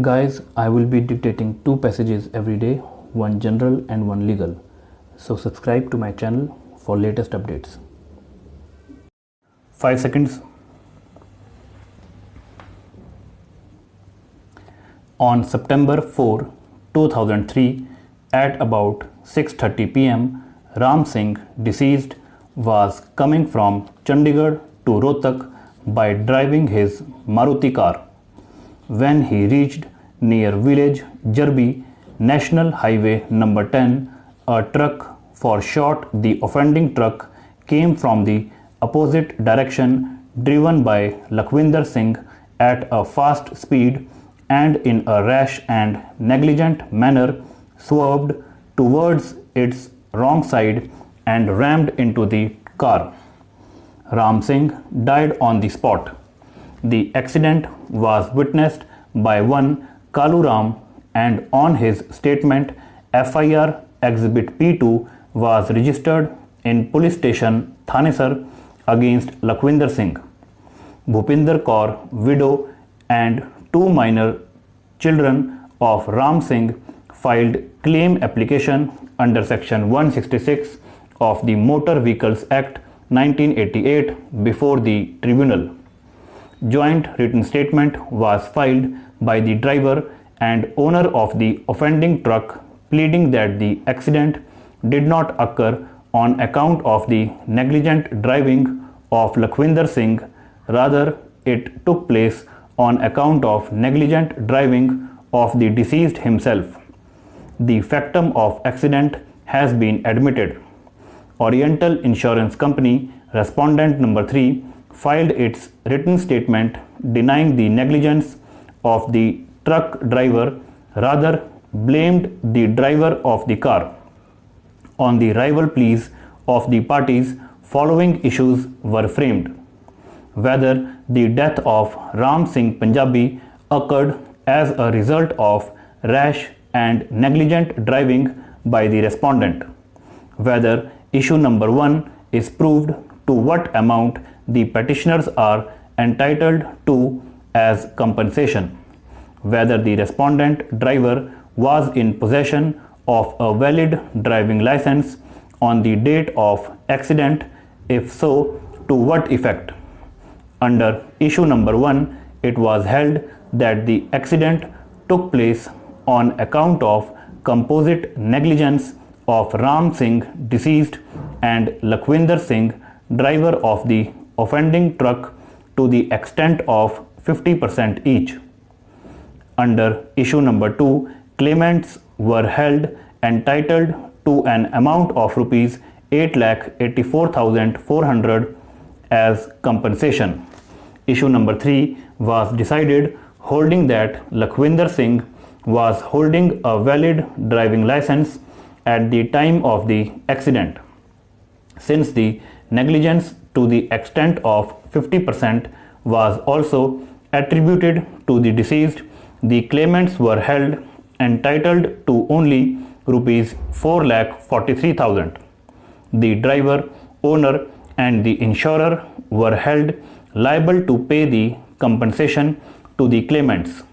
Guys, I will be dictating two passages every day, one general and one legal. So subscribe to my channel for latest updates. 5 seconds. On September 4, 2003, at about 6:30 pm, Ram Singh, deceased, was coming from Chandigarh to Rohtak by driving his Maruti car. When he reached near village Jarbi, National Highway number 10, a truck foreshot. The offending truck came from the opposite direction, driven by Lakhvinder Singh at a fast speed, and in a rash and negligent manner swerved towards its wrong side and rammed into the car. Ram Singh died on the spot. The accident was witnessed by one Kalu Ram, and on his statement, FIR Exhibit P2 was registered in police station Thanesar against Lakhvinder Singh. Bhupinder Kaur, widow, and two minor children of Ram Singh filed claim application under Section 166 of the Motor Vehicles Act 1988 before the tribunal. Joint written statement was filed by the driver and owner of the offending truck, pleading that the accident did not occur on account of the negligent driving of Lakhvinder Singh. Rather, it took place on account of negligent driving of the deceased himself. The factum of accident has been admitted. Oriental Insurance Company, respondent number 3, filed its written statement denying the negligence of the truck driver, rather blamed the driver of the car. On the rival pleas of the parties, following issues were framed: whether the death of Ram Singh Punjabi occurred as a result of rash and negligent driving by the respondent, whether issue number 1 is proved, to what amount the petitioners are entitled to as compensation, whether the respondent driver was in possession of a valid driving license on the date of accident, if so, to what effect. Under issue number 1, it was held that the accident took place on account of composite negligence of Ram Singh, deceased, and Lakhvinder Singh, driver of the offending truck, to the extent of 50% each. Under issue number 2, claimants were held entitled to an amount of rupees 8,84,400 as compensation. Issue number 3 was decided, holding that Lakhvinder Singh was holding a valid driving license at the time of the accident. Since the negligence to the extent of 50% was also attributed to the deceased, the claimants were held entitled to only rupees 4,43,000. The driver, owner, and the insurer were held liable to pay the compensation to the claimants.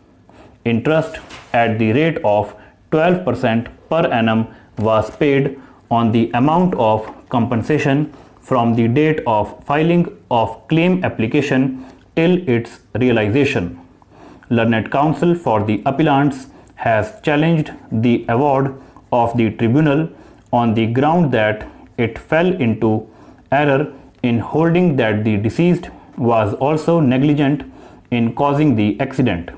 Interest at the rate of 12% per annum was paid on the amount of compensation from the date of filing of claim application till its realization. Learned counsel for the appellants has challenged the award of the tribunal on the ground that it fell into error in holding that the deceased was also negligent in causing the accident.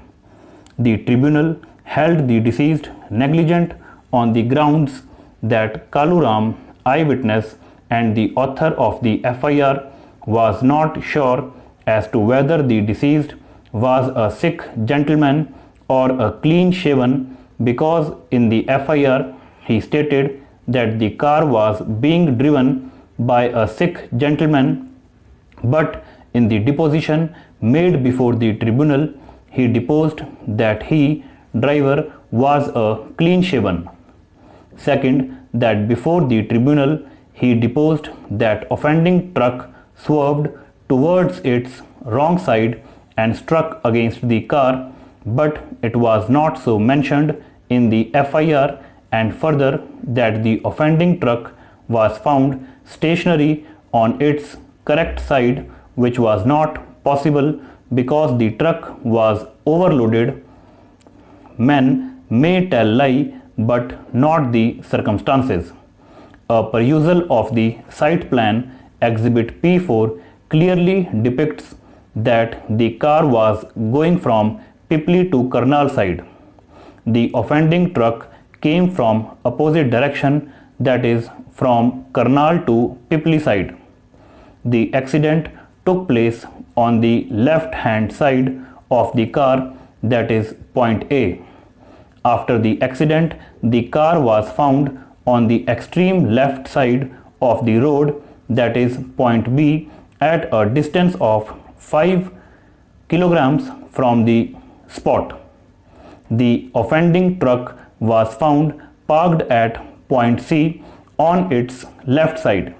The tribunal held the deceased negligent on the grounds that Kalu Ram, eyewitness and the author of the FIR, was not sure as to whether the deceased was a Sikh gentleman or a clean shaven, because in the FIR he stated that the car was being driven by a Sikh gentleman, but in the deposition made before the tribunal he deposed that he, driver, was a clean shaven. Second, that before the tribunal he deposed that offending truck swerved towards its wrong side and struck against the car, but it was not so mentioned in the FIR, and further that the offending truck was found stationary on its correct side, which was not possible because the truck was overloaded. Men may tell lie, but not the circumstances. A perusal of the site plan, Exhibit P4, clearly depicts that the car was going from Pipli to Karnal side. The offending truck came from opposite direction, that is from Karnal to Pipli side. The accident took place on the left hand side of the car, that is point A. After the accident, the car was found on the extreme left side of the road, that is point B, at a distance of 5 kilograms from the spot. The offending truck was found parked at point C on its left side.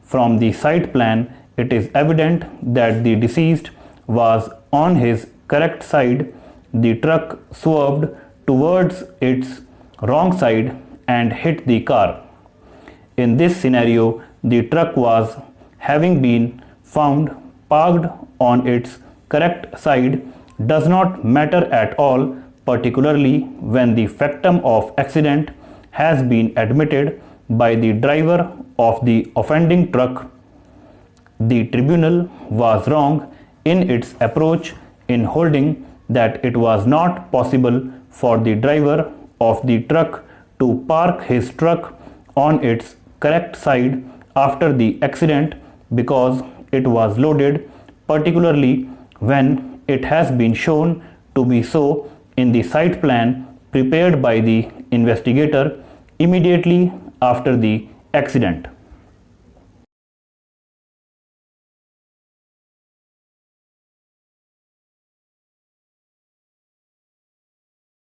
From the site plan, it is evident that the deceased was on his correct side. The truck swerved towards its wrong side and hit the car. In this scenario, the truck was having been found parked on its correct side does not matter at all, particularly when the factum of accident has been admitted by the driver of the offending truck. The tribunal was wrong in its approach in holding that it was not possible for the driver of the truck to park his truck on its correct side after the accident because it was loaded, particularly when it has been shown to be so in the site plan prepared by the investigator immediately after the accident.